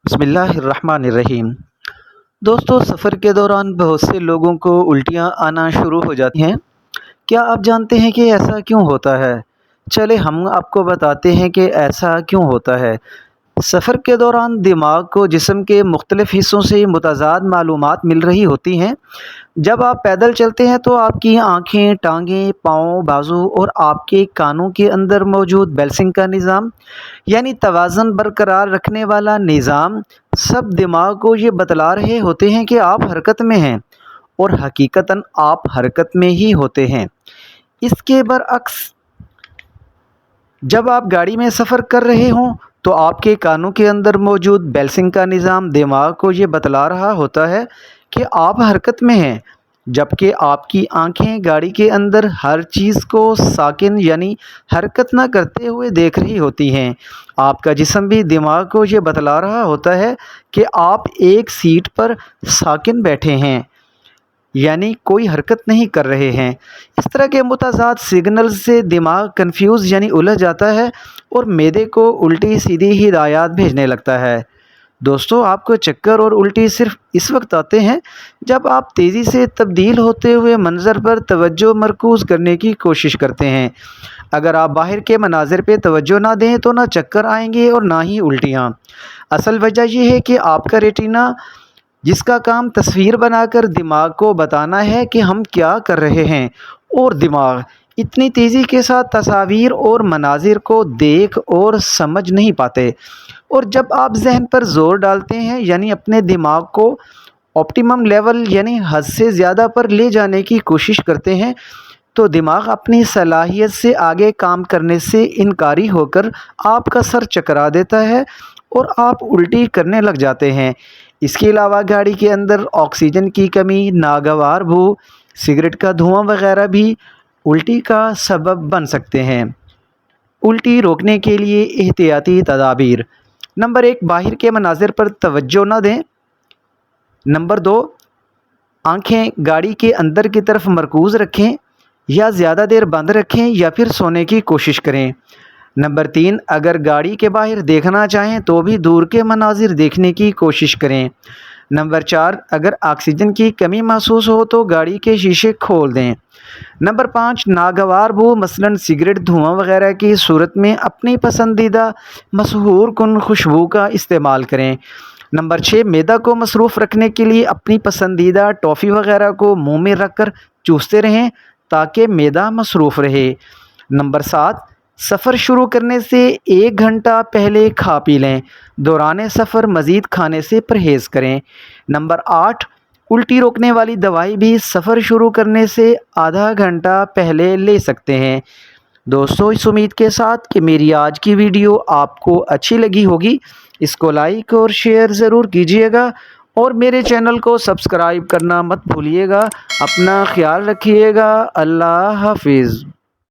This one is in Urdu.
بسم اللہ الرحمن الرحیم۔ دوستو، سفر کے دوران بہت سے لوگوں کو الٹیاں آنا شروع ہو جاتی ہیں۔ کیا آپ جانتے ہیں کہ ایسا کیوں ہوتا ہے؟ چلے ہم آپ کو بتاتے ہیں کہ ایسا کیوں ہوتا ہے۔ سفر کے دوران دماغ کو جسم کے مختلف حصوں سے متضاد معلومات مل رہی ہوتی ہیں۔ جب آپ پیدل چلتے ہیں تو آپ کی آنکھیں، ٹانگیں، پاؤں، بازو اور آپ کے کانوں کے اندر موجود بیلنسنگ کا نظام، یعنی توازن برقرار رکھنے والا نظام، سب دماغ کو یہ بتلا رہے ہوتے ہیں کہ آپ حرکت میں ہیں، اور حقیقتاً آپ حرکت میں ہی ہوتے ہیں۔ اس کے برعکس، جب آپ گاڑی میں سفر کر رہے ہوں تو آپ کے کانوں کے اندر موجود بیلنسنگ کا نظام دماغ کو یہ بتلا رہا ہوتا ہے کہ آپ حرکت میں ہیں، جبکہ آپ کی آنکھیں گاڑی کے اندر ہر چیز کو ساکن یعنی حرکت نہ کرتے ہوئے دیکھ رہی ہوتی ہیں۔ آپ کا جسم بھی دماغ کو یہ بتلا رہا ہوتا ہے کہ آپ ایک سیٹ پر ساکن بیٹھے ہیں، یعنی کوئی حرکت نہیں کر رہے ہیں۔ اس طرح کے متضاد سگنل سے دماغ کنفیوز یعنی الجھ جاتا ہے اور معدے کو الٹی سیدھی ہدایات بھیجنے لگتا ہے۔ دوستو، آپ کو چکر اور الٹی صرف اس وقت آتے ہیں جب آپ تیزی سے تبدیل ہوتے ہوئے منظر پر توجہ مرکوز کرنے کی کوشش کرتے ہیں۔ اگر آپ باہر کے مناظر پہ توجہ نہ دیں تو نہ چکر آئیں گے اور نہ ہی الٹیاں۔ اصل وجہ یہ ہے کہ آپ کا ریٹینا، جس کا کام تصویر بنا کر دماغ کو بتانا ہے کہ ہم کیا کر رہے ہیں، اور دماغ اتنی تیزی کے ساتھ تصاویر اور مناظر کو دیکھ اور سمجھ نہیں پاتے، اور جب آپ ذہن پر زور ڈالتے ہیں، یعنی اپنے دماغ کو آپٹیمم لیول یعنی حد سے زیادہ پر لے جانے کی کوشش کرتے ہیں، تو دماغ اپنی صلاحیت سے آگے کام کرنے سے انکاری ہو کر آپ کا سر چکرا دیتا ہے اور آپ الٹی کرنے لگ جاتے ہیں۔ اس کے علاوہ گاڑی کے اندر آکسیجن کی کمی، ناگوار بو، سگریٹ کا دھواں وغیرہ بھی الٹی کا سبب بن سکتے ہیں۔ الٹی روکنے کے لیے احتیاطی تدابیر: نمبر 1، باہر کے مناظر پر توجہ نہ دیں۔ نمبر 2، آنکھیں گاڑی کے اندر کی طرف مرکوز رکھیں، یا زیادہ دیر بند رکھیں یا پھر سونے کی کوشش کریں۔ نمبر 3، اگر گاڑی کے باہر دیکھنا چاہیں تو بھی دور کے مناظر دیکھنے کی کوشش کریں۔ نمبر 4، اگر آکسیجن کی کمی محسوس ہو تو گاڑی کے شیشے کھول دیں۔ نمبر 5، ناگوار بو مثلاً سگریٹ دھواں وغیرہ کی صورت میں اپنی پسندیدہ مسحور کن خوشبو کا استعمال کریں۔ نمبر 6، معدہ کو مصروف رکھنے کے لیے اپنی پسندیدہ ٹافی وغیرہ کو منہ میں رکھ کر چوستے رہیں تاکہ معدہ مصروف رہے۔ نمبر 7، سفر شروع کرنے سے 1 گھنٹہ پہلے کھا پی لیں، دوران سفر مزید کھانے سے پرہیز کریں۔ نمبر 8، الٹی روکنے والی دوائی بھی سفر شروع کرنے سے آدھا گھنٹہ پہلے لے سکتے ہیں۔ دوستو، اس امید کے ساتھ کہ میری آج کی ویڈیو آپ کو اچھی لگی ہوگی، اس کو لائک اور شیئر ضرور کیجیے گا، اور میرے چینل کو سبسکرائب کرنا مت بھولیے گا۔ اپنا خیال رکھیے گا۔ اللہ حافظ۔